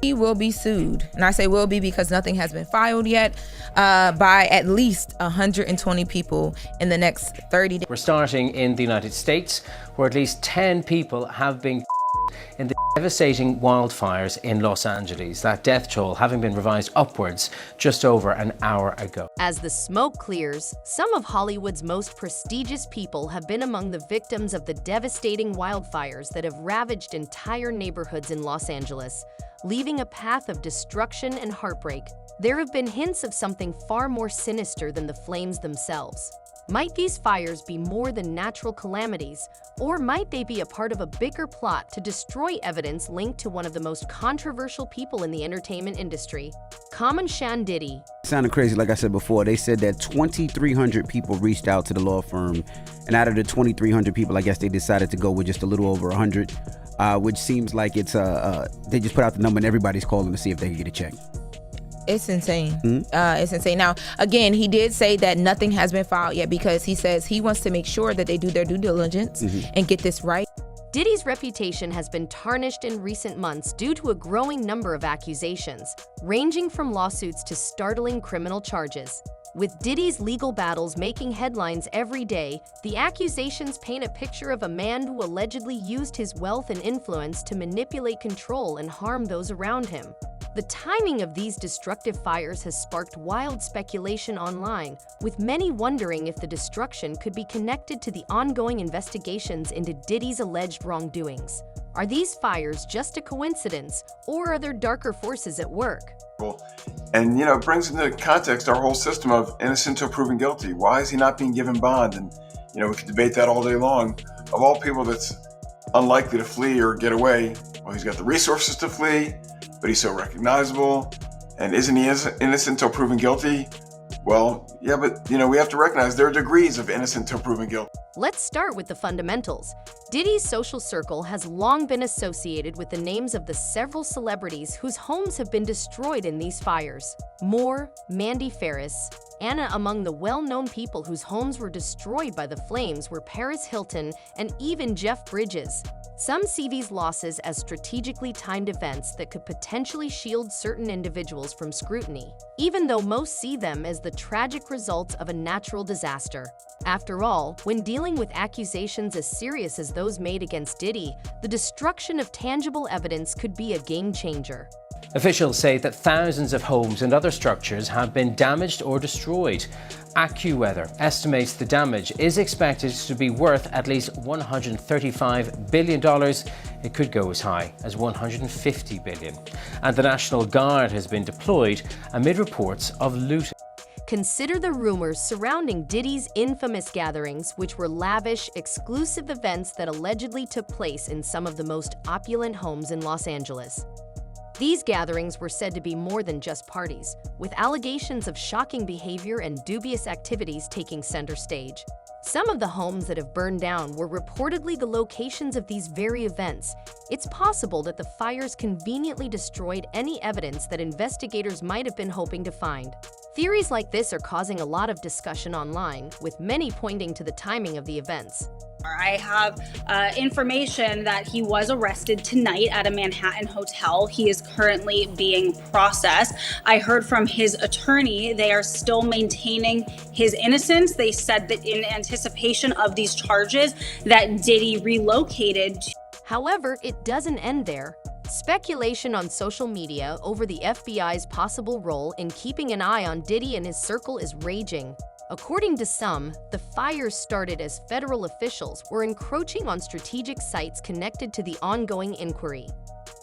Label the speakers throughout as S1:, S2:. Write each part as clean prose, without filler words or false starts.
S1: He will be sued, and I say will be because nothing has been filed yet, by at least 120 people in the next 30 days.
S2: We're starting in the United States, where at least 10 people have been in the devastating wildfires in Los Angeles, that death toll having been revised upwards just over an hour ago.
S3: As the smoke clears, some of Hollywood's most prestigious people have been among the victims of the devastating wildfires that have ravaged entire neighborhoods in Los Angeles, leaving a path of destruction and heartbreak. There have been hints of something far more sinister than the flames themselves. Might these fires be more than natural calamities, or might they be a part of a bigger plot to destroy evidence linked to one of the most controversial people in the entertainment industry, Common Shan Diddy?
S4: It sounded crazy, like I said before. They said that 2,300 people reached out to the law firm, and out of the 2,300 people, I guess they decided to go with just a little over 100, which seems like it's they just put out the number and everybody's calling to see if they can get a check.
S1: It's insane. It's insane. Now, again, he did say that nothing has been filed yet because he says he wants to make sure that they do their due diligence and get this right.
S3: Diddy's reputation has been tarnished in recent months due to a growing number of accusations, ranging from lawsuits to startling criminal charges. With Diddy's legal battles making headlines every day, the accusations paint a picture of a man who allegedly used his wealth and influence to manipulate control and harm those around him. The timing of these destructive fires has sparked wild speculation online, with many wondering if the destruction could be connected to the ongoing investigations into Diddy's alleged wrongdoings. Are these fires just a coincidence, or are there darker forces at work?
S5: And, it brings into context our whole system of innocent until proven guilty. Why is he not being given bond? And, we could debate that all day long. Of all people that's unlikely to flee or get away, well, he's got the resources to flee, but he's so recognizable. And isn't he innocent until proven guilty? Well, yeah, but, we have to recognize there are degrees of innocent until proven guilty.
S3: Let's start with the fundamentals. Diddy's social circle has long been associated with the names of the several celebrities whose homes have been destroyed in these fires. Moore, Mandy Ferris, Anna among the well-known people whose homes were destroyed by the flames were Paris Hilton and even Jeff Bridges. Some see these losses as strategically timed events that could potentially shield certain individuals from scrutiny, even though most see them as the tragic results of a natural disaster. After all, when dealing with accusations as serious as those made against Diddy, the destruction of tangible evidence could be a game changer.
S2: Officials say that thousands of homes and other structures have been damaged or destroyed. AccuWeather estimates the damage is expected to be worth at least $135 billion. It could go as high as $150 billion. And the National Guard has been deployed amid reports of looting.
S3: Consider the rumors surrounding Diddy's infamous gatherings, which were lavish, exclusive events that allegedly took place in some of the most opulent homes in Los Angeles. These gatherings were said to be more than just parties, with allegations of shocking behavior and dubious activities taking center stage. Some of the homes that have burned down were reportedly the locations of these very events. It's possible that the fires conveniently destroyed any evidence that investigators might have been hoping to find. Theories like this are causing a lot of discussion online, with many pointing to the timing of the events.
S6: I have information that he was arrested tonight at a Manhattan hotel. He is currently being processed. I heard from his attorney they are still maintaining his innocence. They said that in anticipation of these charges that Diddy relocated.
S3: However, it doesn't end there. Speculation on social media over the FBI's possible role in keeping an eye on Diddy and his circle is raging. According to some, the fires started as federal officials were encroaching on strategic sites connected to the ongoing inquiry.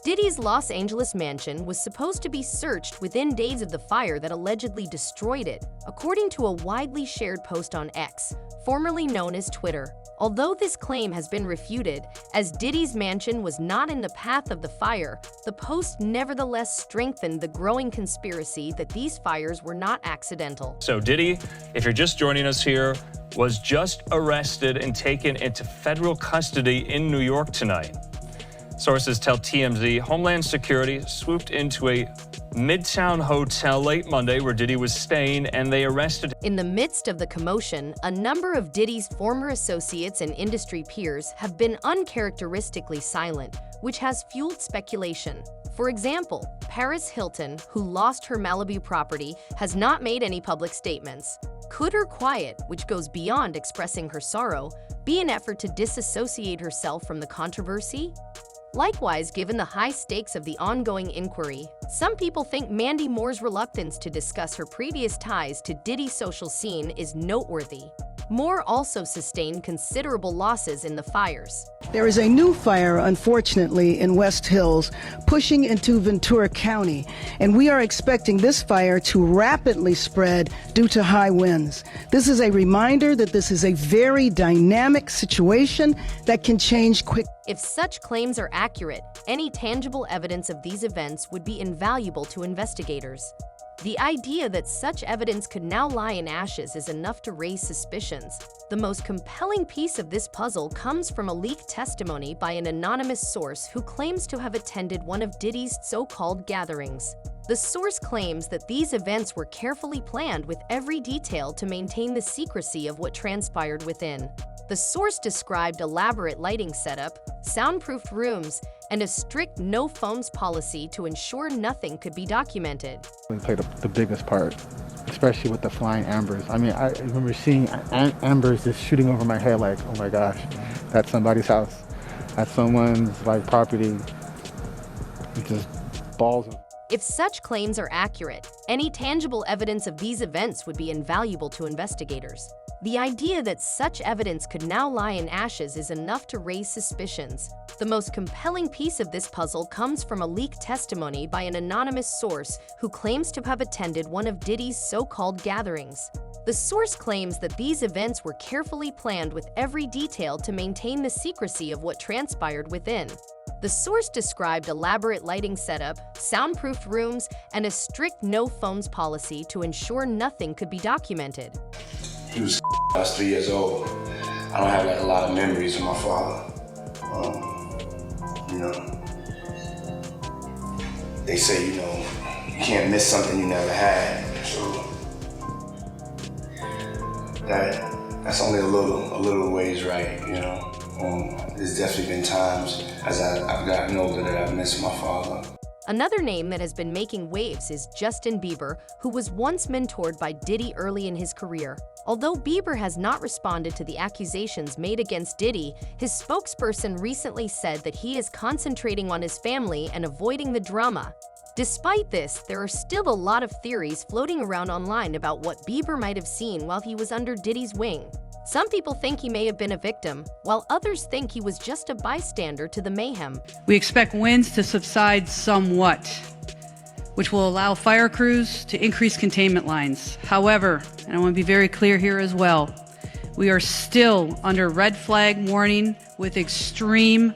S3: Diddy's Los Angeles mansion was supposed to be searched within days of the fire that allegedly destroyed it, according to a widely shared post on X, formerly known as Twitter. Although this claim has been refuted, as Diddy's mansion was not in the path of the fire, the post nevertheless strengthened the growing conspiracy that these fires were not accidental.
S7: So Diddy, if you're just joining us here, was just arrested and taken into federal custody in New York tonight. Sources tell TMZ Homeland Security swooped into a Midtown hotel late Monday where Diddy was staying, and they arrested him.
S3: In the midst of the commotion, a number of Diddy's former associates and industry peers have been uncharacteristically silent, which has fueled speculation. For example, Paris Hilton, who lost her Malibu property, has not made any public statements. Could her quiet, which goes beyond expressing her sorrow, be an effort to disassociate herself from the controversy? Likewise, given the high stakes of the ongoing inquiry, some people think Mandy Moore's reluctance to discuss her previous ties to Diddy's social scene is noteworthy. Moore also sustained considerable losses in the fires.
S8: There is a new fire, unfortunately, in West Hills, pushing into Ventura County, and we are expecting this fire to rapidly spread due to high winds. This is a reminder that this is a very dynamic situation that can change quickly.
S3: If such claims are accurate, any tangible evidence of these events would be invaluable to investigators. The idea that such evidence could now lie in ashes is enough to raise suspicions. The most compelling piece of this puzzle comes from a leaked testimony by an anonymous source who claims to have attended one of Diddy's so-called gatherings. The source claims that these events were carefully planned with every detail to maintain the secrecy of what transpired within. The source described elaborate lighting setup, soundproofed rooms, and a strict no-phones policy to ensure nothing could be documented.
S9: It played the biggest part, especially with the flying ambers. I mean, I remember seeing ambers just shooting over my head like, oh my gosh, that's somebody's house. That's someone's property. It's just balls of...
S3: If such claims are accurate, any tangible evidence of these events would be invaluable to investigators. The idea that such evidence could now lie in ashes is enough to raise suspicions. The most compelling piece of this puzzle comes from a leaked testimony by an anonymous source who claims to have attended one of Diddy's so-called gatherings. The source claims that these events were carefully planned with every detail to maintain the secrecy of what transpired within. The source described elaborate lighting setup, soundproofed rooms, and a strict no-phones policy to ensure nothing could be documented.
S10: He was I was 3 years old. I don't have a lot of memories of my father. They say, you can't miss something you never had. So that's only a little ways right, There's definitely been times as I've gotten older that I've missed my father.
S3: Another name that has been making waves is Justin Bieber, who was once mentored by Diddy early in his career. Although Bieber has not responded to the accusations made against Diddy, his spokesperson recently said that he is concentrating on his family and avoiding the drama. Despite this, there are still a lot of theories floating around online about what Bieber might have seen while he was under Diddy's wing. Some people think he may have been a victim, while others think he was just a bystander to the mayhem.
S11: We expect winds to subside somewhat, which will allow fire crews to increase containment lines. However, and I want to be very clear here as well, we are still under red flag warning with extreme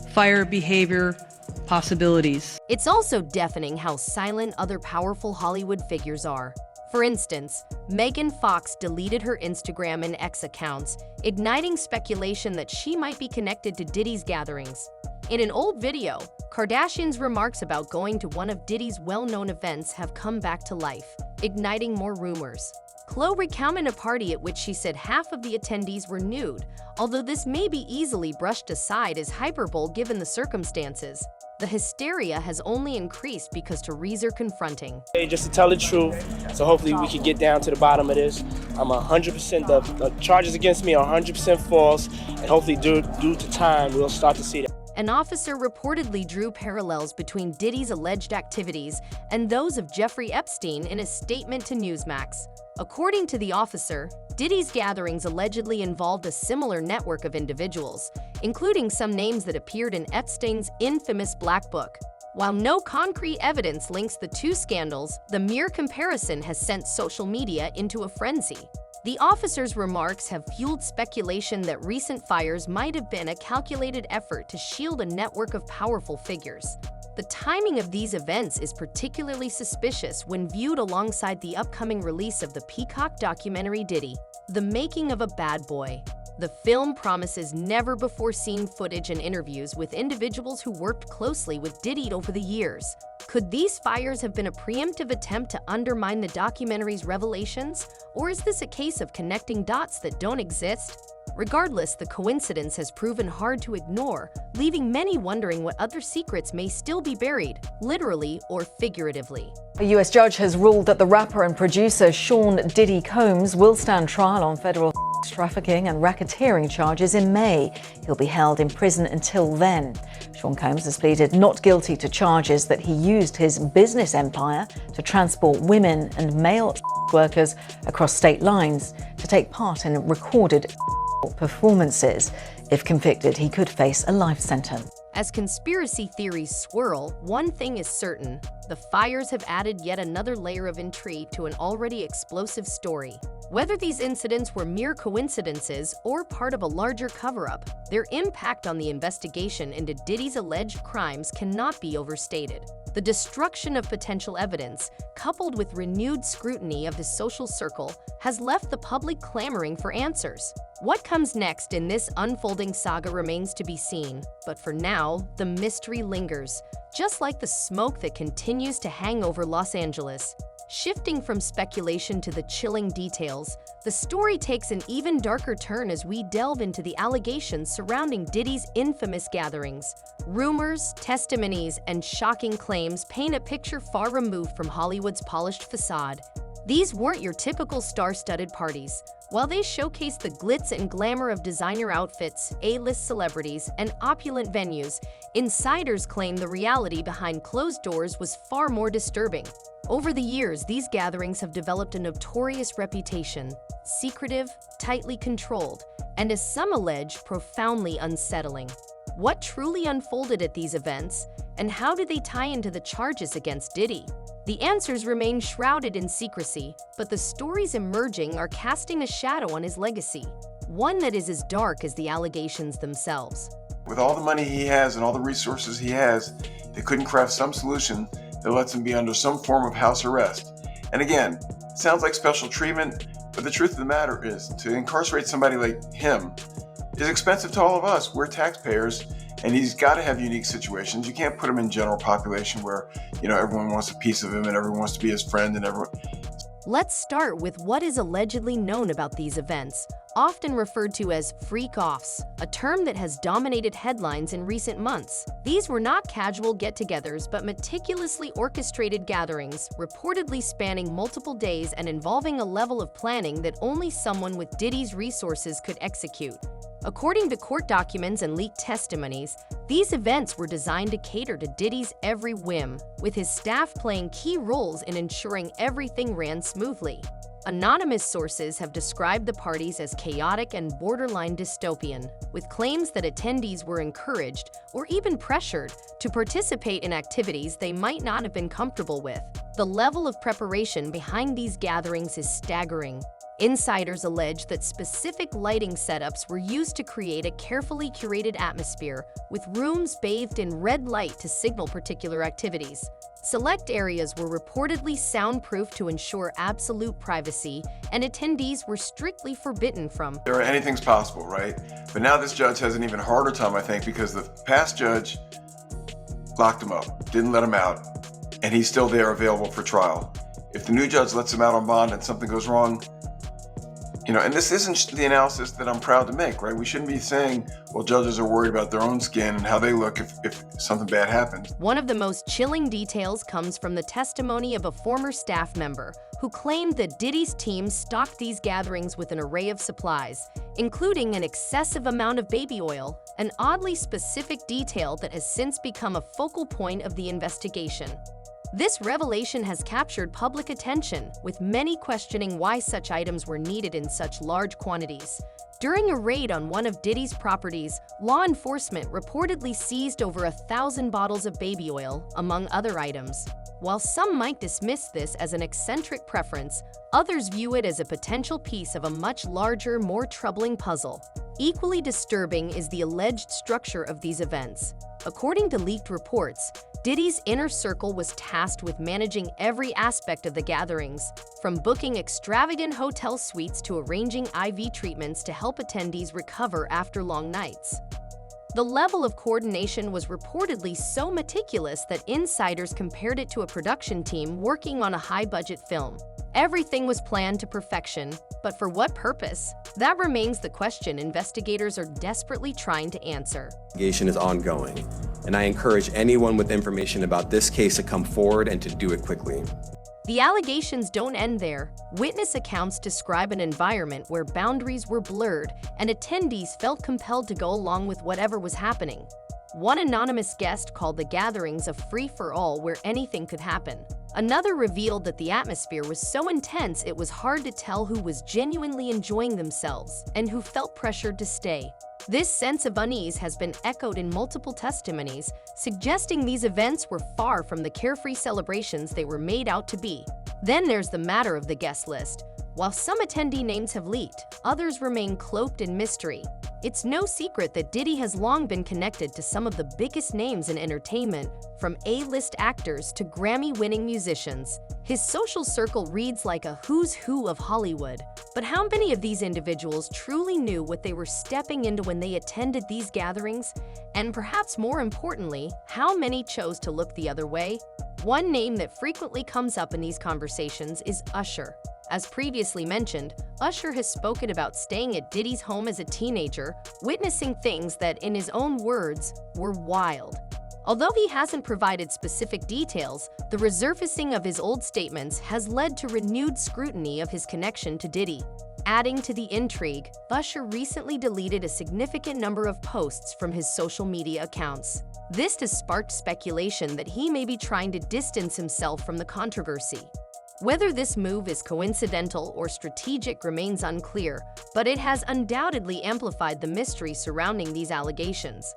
S11: fire behavior possibilities.
S3: It's also deafening how silent other powerful Hollywood figures are. For instance, Megan Fox deleted her Instagram and X accounts, igniting speculation that she might be connected to Diddy's gatherings. In an old video, Kardashian's remarks about going to one of Diddy's well-known events have come back to life, igniting more rumors. Khloe recounted a party at which she said half of the attendees were nude, although this may be easily brushed aside as hyperbole given the circumstances. The hysteria has only increased because Therese are confronting.
S12: Just to tell the truth, so hopefully we can get down to the bottom of this. I'm 100%, the charges against me are 100% false, and hopefully due to time, we'll start to see that.
S3: An officer reportedly drew parallels between Diddy's alleged activities and those of Jeffrey Epstein in a statement to Newsmax. According to the officer, Diddy's gatherings allegedly involved a similar network of individuals, including some names that appeared in Epstein's infamous Black Book. While no concrete evidence links the two scandals, the mere comparison has sent social media into a frenzy. The officer's remarks have fueled speculation that recent fires might have been a calculated effort to shield a network of powerful figures. The timing of these events is particularly suspicious when viewed alongside the upcoming release of the Peacock documentary Diddy, The Making of a Bad Boy. The film promises never-before-seen footage and interviews with individuals who worked closely with Diddy over the years. Could these fires have been a preemptive attempt to undermine the documentary's revelations? Or is this a case of connecting dots that don't exist? Regardless, the coincidence has proven hard to ignore, leaving many wondering what other secrets may still be buried, literally or figuratively.
S13: A U.S. judge has ruled that the rapper and producer Sean Diddy Combs will stand trial on federal trafficking and racketeering charges in May. He'll be held in prison until then. Sean Combs has pleaded not guilty to charges that he used his business empire to transport women and male workers across state lines to take part in recorded performances. If convicted, he could face a life sentence.
S3: As conspiracy theories swirl, one thing is certain: the fires have added yet another layer of intrigue to an already explosive story. Whether these incidents were mere coincidences or part of a larger cover-up, their impact on the investigation into Diddy's alleged crimes cannot be overstated. The destruction of potential evidence, coupled with renewed scrutiny of his social circle, has left the public clamoring for answers. What comes next in this unfolding saga remains to be seen, but for now, the mystery lingers, just like the smoke that continues to hang over Los Angeles. Shifting from speculation to the chilling details, the story takes an even darker turn as we delve into the allegations surrounding Diddy's infamous gatherings. Rumors, testimonies, and shocking claims paint a picture far removed from Hollywood's polished facade. These weren't your typical star-studded parties. While they showcased the glitz and glamour of designer outfits, A-list celebrities, and opulent venues, insiders claim the reality behind closed doors was far more disturbing. Over the years, these gatherings have developed a notorious reputation: secretive, tightly controlled, and as some allege, profoundly unsettling. What truly unfolded at these events, and how do they tie into the charges against Diddy? The answers remain shrouded in secrecy, but the stories emerging are casting a shadow on his legacy, one that is as dark as the allegations themselves.
S5: With all the money he has and all the resources he has, they couldn't craft some solution that lets him be under some form of house arrest. And again, it sounds like special treatment, but the truth of the matter is, to incarcerate somebody like him is expensive to all of us. We're taxpayers, and he's got to have unique situations. You can't put him in general population where, everyone wants a piece of him and everyone wants to be his friend and everyone.
S3: Let's start with what is allegedly known about these events, often referred to as freak-offs, a term that has dominated headlines in recent months. These were not casual get-togethers, but meticulously orchestrated gatherings, reportedly spanning multiple days and involving a level of planning that only someone with Diddy's resources could execute. According to court documents and leaked testimonies, these events were designed to cater to Diddy's every whim, with his staff playing key roles in ensuring everything ran smoothly. Anonymous sources have described the parties as chaotic and borderline dystopian, with claims that attendees were encouraged or even pressured to participate in activities they might not have been comfortable with. The level of preparation behind these gatherings is staggering. Insiders allege that specific lighting setups were used to create a carefully curated atmosphere, with rooms bathed in red light to signal particular activities. Select areas were reportedly soundproof to ensure absolute privacy, and attendees were strictly forbidden from.
S5: Anything's possible, right? But now this judge has an even harder time, I think, because the past judge locked him up, didn't let him out, and he's still there available for trial. If the new judge lets him out on bond and something goes wrong, and this isn't the analysis that I'm proud to make, right? We shouldn't be saying, well, judges are worried about their own skin and how they look if something bad happens.
S3: One of the most chilling details comes from the testimony of a former staff member who claimed that Diddy's team stocked these gatherings with an array of supplies, including an excessive amount of baby oil, an oddly specific detail that has since become a focal point of the investigation. This revelation has captured public attention, with many questioning why such items were needed in such large quantities. During a raid on one of Diddy's properties, law enforcement reportedly seized over 1,000 bottles of baby oil, among other items. While some might dismiss this as an eccentric preference, others view it as a potential piece of a much larger, more troubling puzzle. Equally disturbing is the alleged structure of these events. According to leaked reports, Diddy's inner circle was tasked with managing every aspect of the gatherings, from booking extravagant hotel suites to arranging IV treatments to help attendees recover after long nights. The level of coordination was reportedly so meticulous that insiders compared it to a production team working on a high-budget film. Everything was planned to perfection, but for what purpose? That remains the question investigators are desperately trying to answer.
S14: The investigation is ongoing, and I encourage anyone with information about this case to come forward and to do it quickly.
S3: The allegations don't end there. Witness accounts describe an environment where boundaries were blurred and attendees felt compelled to go along with whatever was happening. One anonymous guest called the gatherings a free-for-all where anything could happen. Another revealed that the atmosphere was so intense it was hard to tell who was genuinely enjoying themselves and who felt pressured to stay. This sense of unease has been echoed in multiple testimonies, suggesting these events were far from the carefree celebrations they were made out to be. Then there's the matter of the guest list. While some attendee names have leaked, others remain cloaked in mystery. It's no secret that Diddy has long been connected to some of the biggest names in entertainment, from A-list actors to Grammy-winning musicians. His social circle reads like a who's who of Hollywood. But how many of these individuals truly knew what they were stepping into when they attended these gatherings? And perhaps more importantly, how many chose to look the other way? One name that frequently comes up in these conversations is Usher. As previously mentioned, Usher has spoken about staying at Diddy's home as a teenager, witnessing things that, in his own words, were wild. Although he hasn't provided specific details, the resurfacing of his old statements has led to renewed scrutiny of his connection to Diddy. Adding to the intrigue, Usher recently deleted a significant number of posts from his social media accounts. This has sparked speculation that he may be trying to distance himself from the controversy. Whether this move is coincidental or strategic remains unclear, but it has undoubtedly amplified the mystery surrounding these allegations.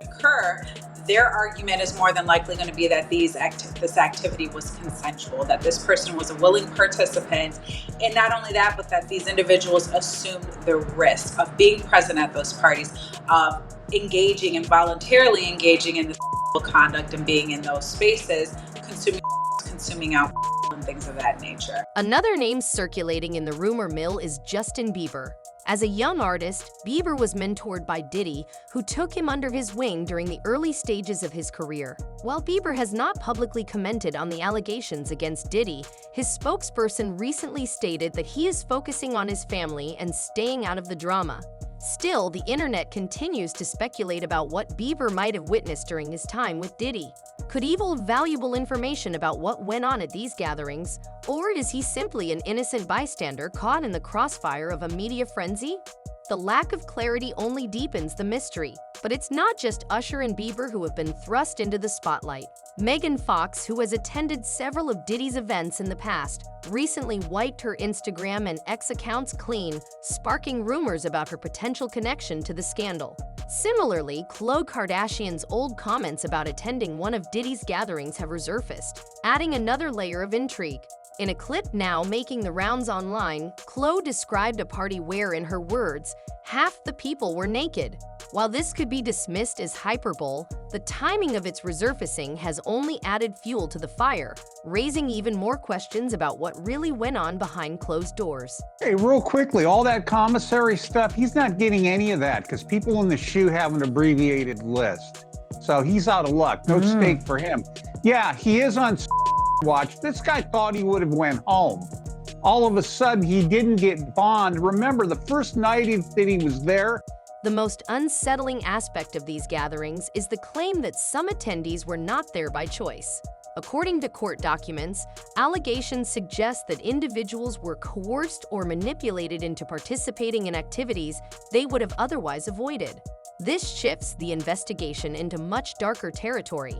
S15: Their argument is more than likely going to be that this activity was consensual, that this person was a willing participant, and not only that, but that these individuals assumed the risk of being present at those parties, of engaging and voluntarily engaging in this conduct and being in those spaces, consuming alcohol and things of that nature.
S3: Another name circulating in the rumor mill is Justin Bieber. As a young artist, Bieber was mentored by Diddy, who took him under his wing during the early stages of his career. While Bieber has not publicly commented on the allegations against Diddy, his spokesperson recently stated that he is focusing on his family and staying out of the drama. Still, the internet continues to speculate about what Bieber might have witnessed during his time with Diddy. Could he hold valuable information about what went on at these gatherings? Or is he simply an innocent bystander caught in the crossfire of a media frenzy? The lack of clarity only deepens the mystery. But it's not just Usher and Bieber who have been thrust into the spotlight. Megan Fox, who has attended several of Diddy's events in the past, recently wiped her Instagram and X accounts clean, sparking rumors about her potential connection to the scandal. Similarly, Khloe Kardashian's old comments about attending one of Diddy's gatherings have resurfaced, adding another layer of intrigue. In a clip now making the rounds online, Khloe described a party where, in her words, half the people were naked. While this could be dismissed as hyperbole, the timing of its resurfacing has only added fuel to the fire, raising even more questions about what really went on behind closed doors.
S16: Hey, real quickly, all that commissary stuff, he's not getting any of that because people in the shoe have an abbreviated list. So he's out of luck. No stake for him. Yeah, he is on watch. This guy thought he would have went home. All of a sudden, he didn't get bond. Remember, the first night that he was there,
S3: the most unsettling aspect of these gatherings is the claim that some attendees were not there by choice. According to court documents, allegations suggest that individuals were coerced or manipulated into participating in activities they would have otherwise avoided. This shifts the investigation into much darker territory.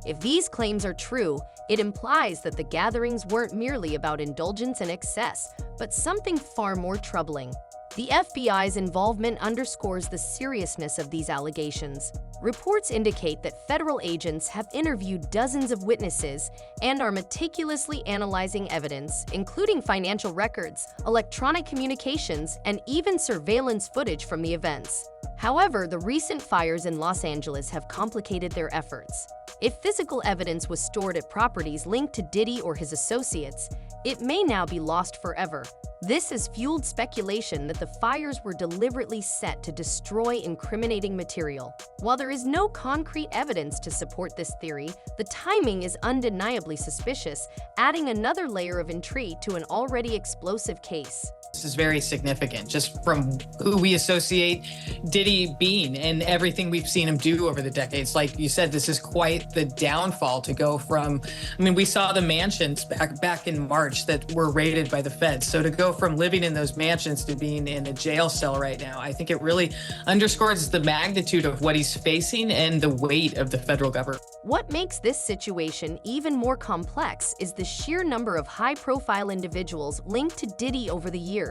S3: If these claims are true, it implies that the gatherings weren't merely about indulgence and excess, but something far more troubling. The FBI's involvement underscores the seriousness of these allegations. Reports indicate that federal agents have interviewed dozens of witnesses and are meticulously analyzing evidence, including financial records, electronic communications, and even surveillance footage from the events. However, the recent fires in Los Angeles have complicated their efforts. If physical evidence was stored at properties linked to Diddy or his associates, it may now be lost forever. This has fueled speculation that the fires were deliberately set to destroy incriminating material. While there is no concrete evidence to support this theory, the timing is undeniably suspicious, adding another layer of intrigue to an already explosive case.
S17: This is very significant, just from who we associate Diddy being and everything we've seen him do over the decades. Like you said, this is quite the downfall to go from, I mean, we saw the mansions back in March that were raided by the feds. So to go from living in those mansions to being in a jail cell right now, I think it really underscores the magnitude of what he's facing and the weight of the federal government.
S3: What makes this situation even more complex is the sheer number of high-profile individuals linked to Diddy over the years.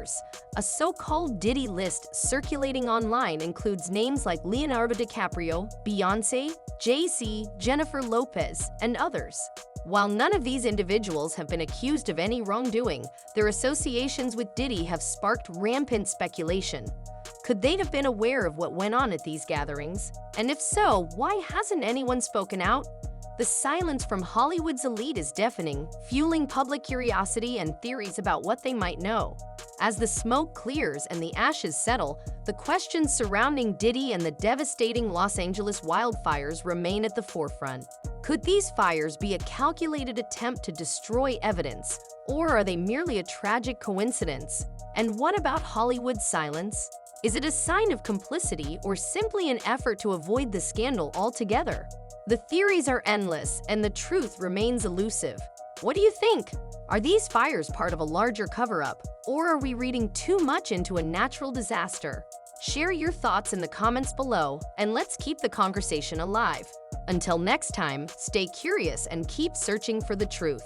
S3: A so-called Diddy list circulating online includes names like Leonardo DiCaprio, Beyoncé, Jay-Z, Jennifer Lopez, and others. While none of these individuals have been accused of any wrongdoing, their associations with Diddy have sparked rampant speculation. Could they have been aware of what went on at these gatherings? And if so, why hasn't anyone spoken out? The silence from Hollywood's elite is deafening, fueling public curiosity and theories about what they might know. As the smoke clears and the ashes settle, the questions surrounding Diddy and the devastating Los Angeles wildfires remain at the forefront. Could these fires be a calculated attempt to destroy evidence, or are they merely a tragic coincidence? And what about Hollywood's silence? Is it a sign of complicity or simply an effort to avoid the scandal altogether? The theories are endless and the truth remains elusive. What do you think? Are these fires part of a larger cover-up, or are we reading too much into a natural disaster? Share your thoughts in the comments below, and let's keep the conversation alive. Until next time, stay curious and keep searching for the truth.